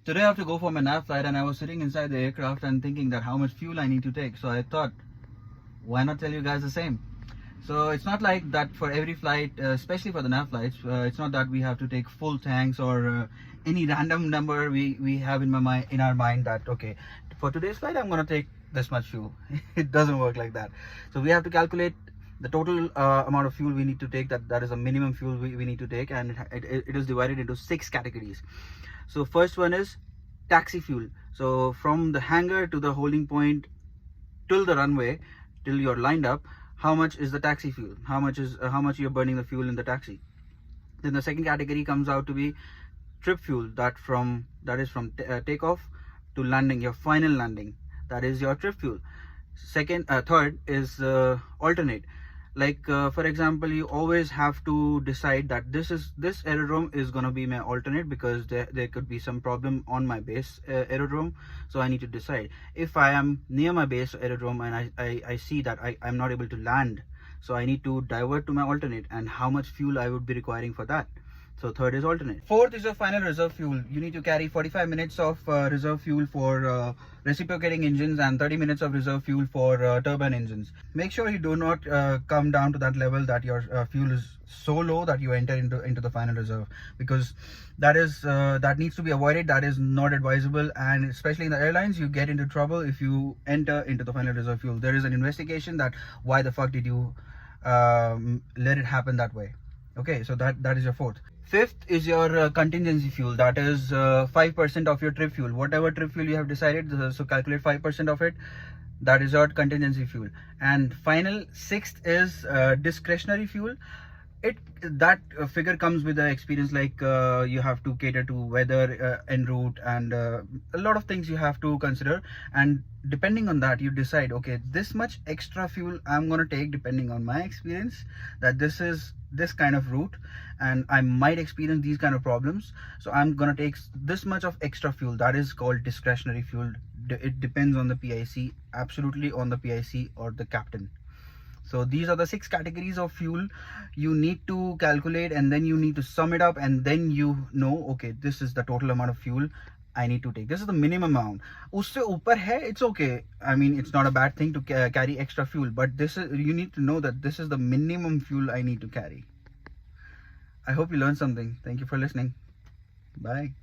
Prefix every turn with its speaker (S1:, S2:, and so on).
S1: Today I have to go for my nap flight, and I was sitting inside the aircraft and thinking that how much fuel I need to take. So I thought, why not tell you guys the same? So it's not like that for every flight, especially for the nap flights. It's not that we have to take full tanks or any random number we have in our mind that okay, for today's flight I'm gonna take this much fuel. It doesn't work like that. So we have to calculate the total amount of fuel we need to take. That is a minimum fuel we need to take, and it is divided into 6 categories. So first one is taxi fuel. So from the hangar to the holding point till the runway, till you're lined up, how much is the taxi fuel? How much you're burning the fuel in the taxi? Then the second category comes out to be trip fuel. That is from takeoff to landing, your final landing. That is your trip fuel. Third is alternate. Like for example, you always have to decide that this aerodrome is going to be my alternate, because there could be some problem on my base aerodrome. So I need to decide if I am near my base aerodrome and I see that I'm not able to land, so I need to divert to my alternate, and how much fuel I would be requiring for that. So third is alternate. Fourth is your final reserve fuel. You need to carry 45 minutes of reserve fuel for reciprocating engines and 30 minutes of reserve fuel for turbine engines. Make sure you do not come down to that level that your fuel is so low that you enter into the final reserve, because that needs to be avoided. That is not advisable, and especially in the airlines, you get into trouble if you enter into the final reserve fuel. There is an investigation that why the fuck did you let it happen that way. Okay, so that is your fourth. Fifth is your contingency fuel. That is 5% of your trip fuel. Whatever trip fuel you have decided, so calculate 5% of it. That is your contingency fuel. And final, sixth is discretionary fuel. That figure comes with the experience, like you have to cater to weather en route, and a lot of things you have to consider, and depending on that you decide, okay, this much extra fuel I'm gonna take depending on my experience, that this is this kind of route and I might experience these kind of problems, so I'm gonna take this much of extra fuel. That is called discretionary fuel. It depends on the PIC, absolutely on the PIC or the captain. So these are the 6 categories of fuel you need to calculate, and then you need to sum it up, and then you know, okay, this is the total amount of fuel I need to take. This is the minimum amount. Usse upar hai, it's okay. I mean, it's not a bad thing to carry extra fuel, but you need to know that this is the minimum fuel I need to carry. I hope you learned something. Thank you for listening. Bye.